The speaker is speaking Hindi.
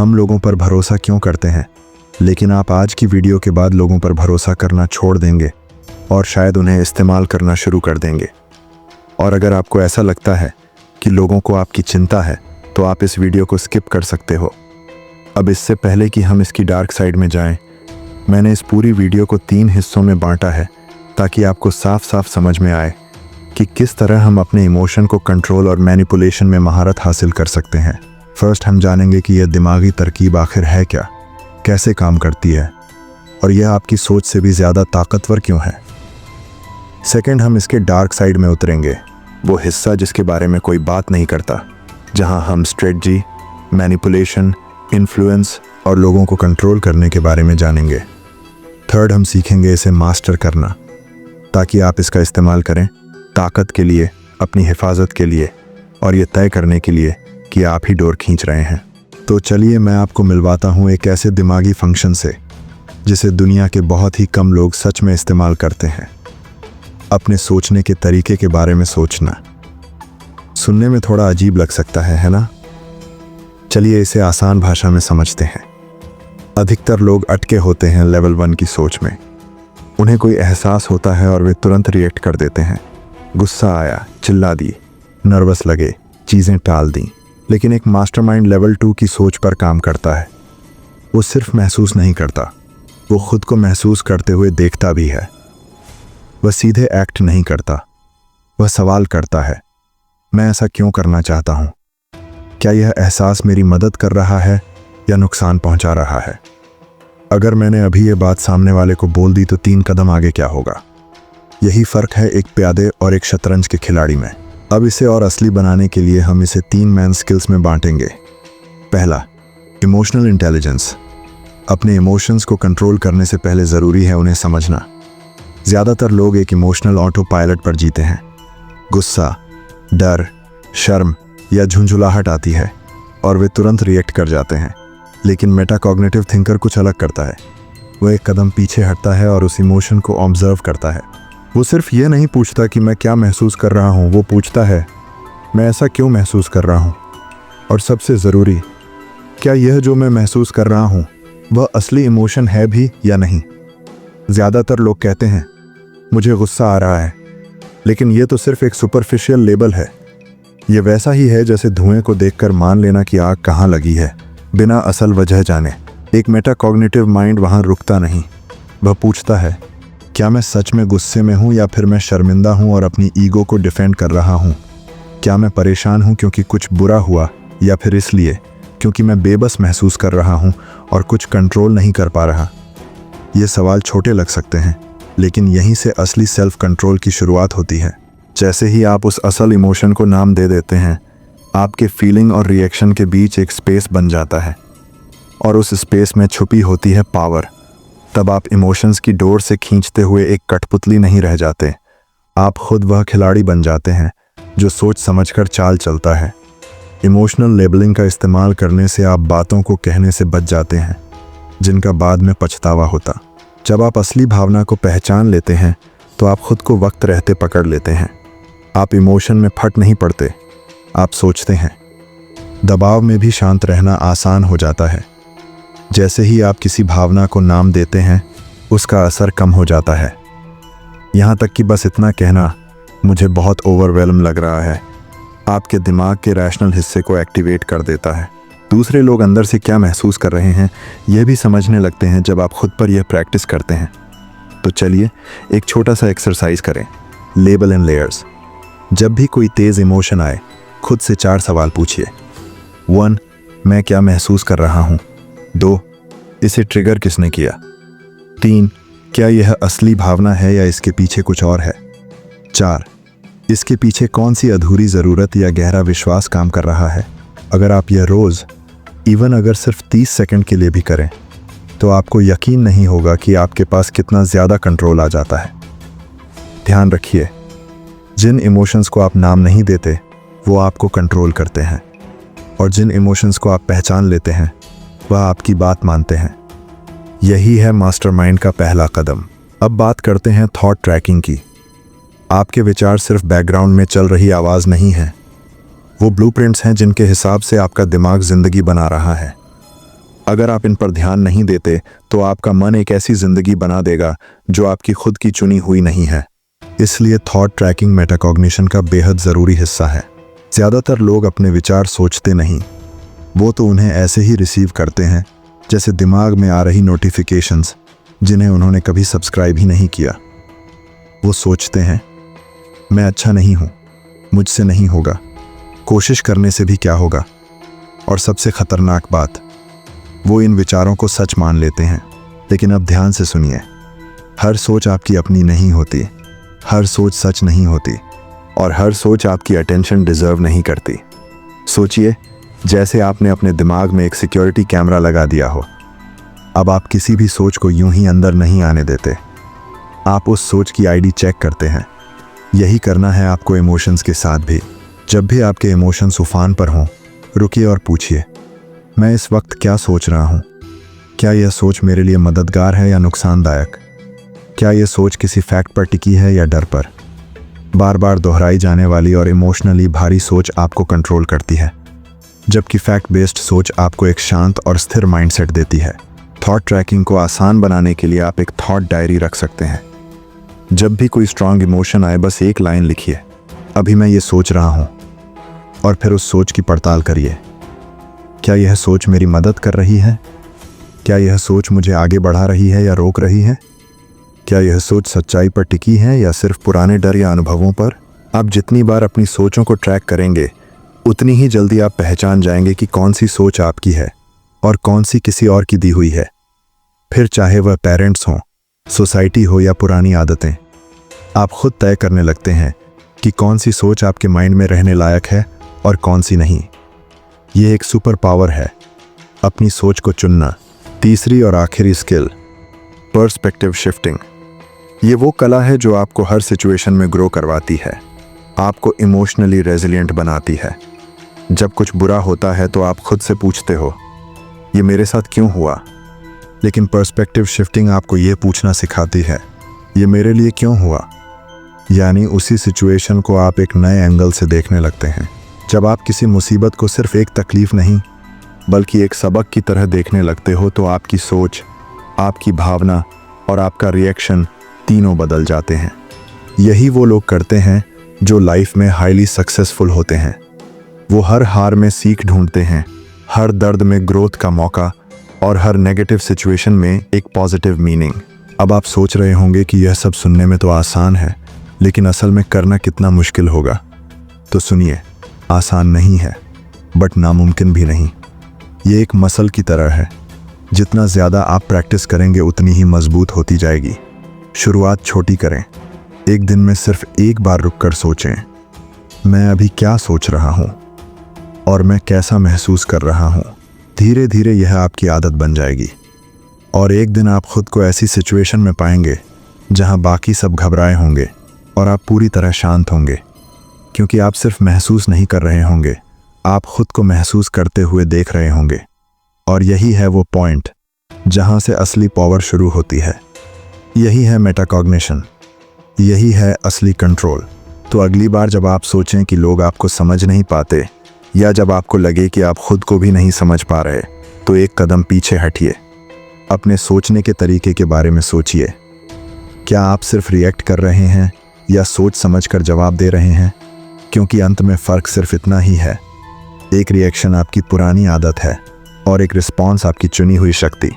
हम लोगों पर भरोसा क्यों करते हैं, लेकिन आप आज की वीडियो के बाद लोगों पर भरोसा करना छोड़ देंगे और शायद उन्हें इस्तेमाल करना शुरू कर देंगे। और अगर आपको ऐसा लगता है कि लोगों को आपकी चिंता है तो आप इस वीडियो को स्किप कर सकते हो। अब इससे पहले कि हम इसकी डार्क साइड में जाएं, मैंने इस पूरी वीडियो को 3 हिस्सों में बांटा है ताकि आपको साफ साफ समझ में आए कि किस तरह हम अपने इमोशन को कंट्रोल और मैनिपुलेशन में महारत हासिल कर सकते हैं। फर्स्ट हम जानेंगे कि यह दिमागी तरकीब आखिर है क्या, कैसे काम करती है और यह आपकी सोच से भी ज़्यादा ताकतवर क्यों है। सेकंड, हम इसके डार्क साइड में उतरेंगे, वो हिस्सा जिसके बारे में कोई बात नहीं करता, जहां हम स्ट्रेटजी, मैनिपुलेशन, इन्फ्लुएंस और लोगों को कंट्रोल करने के बारे में जानेंगे। थर्ड, हम सीखेंगे इसे मास्टर करना ताकि आप इसका इस्तेमाल करें ताकत के लिए, अपनी हिफाजत के लिए और ये तय करने के लिए कि आप ही डोर खींच रहे हैं। तो चलिए मैं आपको मिलवाता हूँ एक ऐसे दिमागी फंक्शन से जिसे दुनिया के बहुत ही कम लोग सच में इस्तेमाल करते हैं। अपने सोचने के तरीके के बारे में सोचना। सुनने में थोड़ा अजीब लग सकता है ना? चलिए इसे आसान भाषा में समझते हैं। अधिकतर लोग अटके होते हैं लेवल 1 की सोच में। उन्हें कोई एहसास होता है और वे तुरंत रिएक्ट कर देते हैं। गुस्सा आया, चिल्ला दी, नर्वस लगे, चीज़ें टाल दी। लेकिन एक मास्टरमाइंड लेवल 2 की सोच पर काम करता है। वो सिर्फ महसूस नहीं करता, वो खुद को महसूस करते हुए देखता भी है। वह सीधे एक्ट नहीं करता, वह सवाल करता है, मैं ऐसा क्यों करना चाहता हूँ? क्या यह एहसास मेरी मदद कर रहा है या नुकसान पहुंचा रहा है? अगर मैंने अभी ये बात सामने वाले को बोल दी तो 3 कदम आगे क्या होगा? यही फ़र्क है एक प्यादे और एक शतरंज के खिलाड़ी में। अब इसे और असली बनाने के लिए हम इसे 3 मैन स्किल्स में बांटेंगे। पहला, इमोशनल इंटेलिजेंस। अपने इमोशंस को कंट्रोल करने से पहले ज़रूरी है उन्हें समझना। ज़्यादातर लोग एक इमोशनल ऑटो पायलट पर जीते हैं। गुस्सा, डर, शर्म या झुंझुलाहट आती है और वे तुरंत रिएक्ट कर जाते हैं। लेकिन मेटाकॉग्निटिव थिंकर कुछ अलग करता है। वो एक कदम पीछे हटता है और उस इमोशन को ऑब्जर्व करता है। वो सिर्फ ये नहीं पूछता कि मैं क्या महसूस कर रहा हूँ, वो पूछता है मैं ऐसा क्यों महसूस कर रहा हूँ, और सबसे ज़रूरी, क्या यह जो मैं महसूस कर रहा हूँ वह असली इमोशन है भी या नहीं। ज़्यादातर लोग कहते हैं मुझे गुस्सा आ रहा है, लेकिन यह तो सिर्फ एक सुपरफिशियल लेबल है। ये वैसा ही है जैसे धुएं को देखकर मान लेना कि आग कहाँ लगी है बिना असल वजह जाने। एक मेटाकॉग्निटिव माइंड वहाँ रुकता नहीं। वह पूछता है क्या मैं सच में गुस्से में हूँ या फिर मैं शर्मिंदा हूँ और अपनी ईगो को डिफेंड कर रहा हूँ? क्या मैं परेशान हूँ क्योंकि कुछ बुरा हुआ या फिर इसलिए क्योंकि मैं बेबस महसूस कर रहा हूँ और कुछ कंट्रोल नहीं कर पा रहा? ये सवाल छोटे लग सकते हैं, लेकिन यहीं से असली सेल्फ कंट्रोल की शुरुआत होती है। जैसे ही आप उस असल इमोशन को नाम दे देते हैं, आपके फीलिंग और रिएक्शन के बीच एक स्पेस बन जाता है और उस स्पेस में छुपी होती है पावर। तब आप इमोशंस की डोर से खींचते हुए एक कठपुतली नहीं रह जाते। आप खुद वह खिलाड़ी बन जाते हैं जो सोच समझकर चाल चलता है। इमोशनल लेबलिंग का इस्तेमाल करने से आप बातों को कहने से बच जाते हैं जिनका बाद में पछतावा होता। जब आप असली भावना को पहचान लेते हैं तो आप खुद को वक्त रहते पकड़ लेते हैं। आप इमोशन में फट नहीं पड़ते, आप सोचते हैं। दबाव में भी शांत रहना आसान हो जाता है। जैसे ही आप किसी भावना को नाम देते हैं, उसका असर कम हो जाता है। यहाँ तक कि बस इतना कहना मुझे बहुत ओवरवेल्म लग रहा है आपके दिमाग के रैशनल हिस्से को एक्टिवेट कर देता है। दूसरे लोग अंदर से क्या महसूस कर रहे हैं यह भी समझने लगते हैं जब आप खुद पर यह प्रैक्टिस करते हैं। तो चलिए एक छोटा सा एक्सरसाइज करें, लेबल एंड लेयर्स। जब भी कोई तेज़ इमोशन आए, खुद से 4 सवाल पूछिए। 1, मैं क्या महसूस कर रहा हूँ? 2, इसे ट्रिगर किसने किया? 3, क्या यह असली भावना है या इसके पीछे कुछ और है? 4, इसके पीछे कौन सी अधूरी ज़रूरत या गहरा विश्वास काम कर रहा है? अगर आप यह रोज़, इवन अगर सिर्फ 30 सेकंड के लिए भी करें, तो आपको यकीन नहीं होगा कि आपके पास कितना ज़्यादा कंट्रोल आ जाता है। ध्यान रखिए, जिन इमोशंस को आप नाम नहीं देते वो आपको कंट्रोल करते हैं, और जिन इमोशंस को आप पहचान लेते हैं वह आपकी बात मानते हैं। यही है मास्टरमाइंड का पहला कदम। अब बात करते हैं थॉट ट्रैकिंग की। आपके विचार सिर्फ बैकग्राउंड में चल रही आवाज़ नहीं है, वो ब्लूप्रिंट्स हैं जिनके हिसाब से आपका दिमाग ज़िंदगी बना रहा है। अगर आप इन पर ध्यान नहीं देते तो आपका मन एक ऐसी जिंदगी बना देगा जो आपकी खुद की चुनी हुई नहीं है। इसलिए थॉट ट्रैकिंग मेटाकॉग्निशन का बेहद ज़रूरी हिस्सा है। ज़्यादातर लोग अपने विचार सोचते नहीं, वो तो उन्हें ऐसे ही रिसीव करते हैं जैसे दिमाग में आ रही नोटिफिकेशंस जिन्हें उन्होंने कभी सब्सक्राइब ही नहीं किया। वो सोचते हैं, मैं अच्छा नहीं हूँ, मुझसे नहीं होगा, कोशिश करने से भी क्या होगा। और सबसे खतरनाक बात, वो इन विचारों को सच मान लेते हैं। लेकिन अब ध्यान से सुनिए, हर सोच आपकी अपनी नहीं होती, हर सोच सच नहीं होती, और हर सोच आपकी अटेंशन डिजर्व नहीं करती। सोचिए, जैसे आपने अपने दिमाग में एक सिक्योरिटी कैमरा लगा दिया हो। अब आप किसी भी सोच को यूं ही अंदर नहीं आने देते, आप उस सोच की आईडी चेक करते हैं। यही करना है आपको इमोशंस के साथ भी। जब भी आपके इमोशंस उफान पर हों, रुकिए और पूछिए, मैं इस वक्त क्या सोच रहा हूँ? क्या यह सोच मेरे लिए मददगार है या नुकसानदायक? क्या यह सोच किसी फैक्ट पर टिकी है या डर पर? बार बार दोहराई जाने वाली और इमोशनली भारी सोच आपको कंट्रोल करती है, जबकि फैक्ट बेस्ड सोच आपको एक शांत और स्थिर माइंडसेट देती है। थॉट ट्रैकिंग को आसान बनाने के लिए आप एक थॉट डायरी रख सकते हैं। जब भी कोई स्ट्रांग इमोशन आए, बस एक लाइन लिखिए, अभी मैं ये सोच रहा हूँ, और फिर उस सोच की पड़ताल करिए। क्या यह सोच मेरी मदद कर रही है? क्या यह सोच मुझे आगे बढ़ा रही है या रोक रही है? क्या यह सोच सच्चाई पर टिकी है या सिर्फ पुराने डर या अनुभवों पर? आप जितनी बार अपनी सोचों को ट्रैक करेंगे, उतनी ही जल्दी आप पहचान जाएंगे कि कौन सी सोच आपकी है और कौन सी किसी और की दी हुई है। फिर चाहे वह पेरेंट्स हों, सोसाइटी हो या पुरानी आदतें, आप खुद तय करने लगते हैं कि कौन सी सोच आपके माइंड में रहने लायक है और कौन सी नहीं। ये एक सुपर पावर है, अपनी सोच को चुनना। तीसरी और आखिरी स्किल, पर्सपेक्टिव शिफ्टिंग। ये वो कला है जो आपको हर सिचुएशन में ग्रो करवाती है, आपको इमोशनली रेजिलिएंट बनाती है। जब कुछ बुरा होता है तो आप खुद से पूछते हो, ये मेरे साथ क्यों हुआ? लेकिन पर्सपेक्टिव शिफ्टिंग आपको ये पूछना सिखाती है, ये मेरे लिए क्यों हुआ? यानी उसी सिचुएशन को आप एक नए एंगल से देखने लगते हैं। जब आप किसी मुसीबत को सिर्फ एक तकलीफ नहीं बल्कि एक सबक की तरह देखने लगते हो, तो आपकी सोच, आपकी भावना और आपका रिएक्शन तीनों बदल जाते हैं। यही वो लोग करते हैं जो लाइफ में हाईली सक्सेसफुल होते हैं। वो हर हार में सीख ढूंढते हैं, हर दर्द में ग्रोथ का मौका और हर नेगेटिव सिचुएशन में एक पॉजिटिव मीनिंग। अब आप सोच रहे होंगे कि यह सब सुनने में तो आसान है, लेकिन असल में करना कितना मुश्किल होगा। तो सुनिए, आसान नहीं है, बट नामुमकिन भी नहीं। ये एक मसल की तरह है, जितना ज़्यादा आप प्रैक्टिस करेंगे उतनी ही मजबूत होती जाएगी। शुरुआत छोटी करें, एक दिन में सिर्फ एक बार रुककर सोचें, मैं अभी क्या सोच रहा हूँ और मैं कैसा महसूस कर रहा हूँ। धीरे धीरे यह आपकी आदत बन जाएगी और एक दिन आप खुद को ऐसी सिचुएशन में पाएंगे जहाँ बाकी सब घबराए होंगे और आप पूरी तरह शांत होंगे, क्योंकि आप सिर्फ महसूस नहीं कर रहे होंगे, आप खुद को महसूस करते हुए देख रहे होंगे। और यही है वो पॉइंट जहाँ से असली पावर शुरू होती है। यही है मेटाकॉग्निशन, यही है असली कंट्रोल। तो अगली बार जब आप सोचें कि लोग आपको समझ नहीं पाते, या जब आपको लगे कि आप खुद को भी नहीं समझ पा रहे, तो एक कदम पीछे हटिए। अपने सोचने के तरीके के बारे में सोचिए। क्या आप सिर्फ रिएक्ट कर रहे हैं या सोच समझकर जवाब दे रहे हैं? क्योंकि अंत में फ़र्क सिर्फ इतना ही है, एक रिएक्शन आपकी पुरानी आदत है और एक रिस्पॉन्स आपकी चुनी हुई शक्ति।